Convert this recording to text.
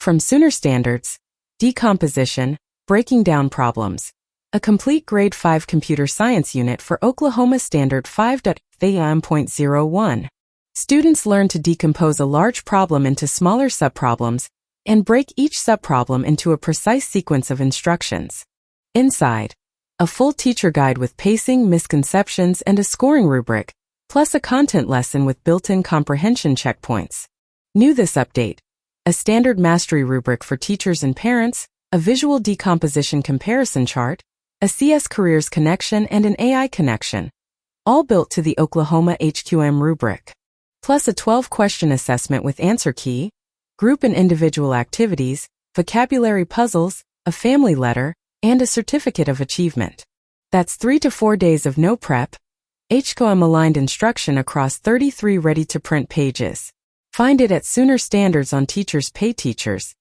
From Sooner Standards, Decomposition, Breaking Down Problems. A complete Grade 5 computer science unit for Oklahoma Standard 5APM01. Students learn to decompose a large problem into smaller subproblems and break each subproblem into a precise sequence of instructions. Inside, a full teacher guide with pacing, misconceptions, and a scoring rubric, plus a content lesson with built-in comprehension checkpoints. New this update: a standard mastery rubric for teachers and parents, a visual decomposition comparison chart, a CS Careers connection, and an AI connection, all built to the Oklahoma HQM rubric. Plus a 12-question assessment with answer key, group and individual activities, vocabulary puzzles, a family letter, and a certificate of achievement. That's 3 to 4 days of no prep, HQM-aligned instruction across 33 ready-to-print pages. Find it at Sooner Standards on Teachers Pay Teachers.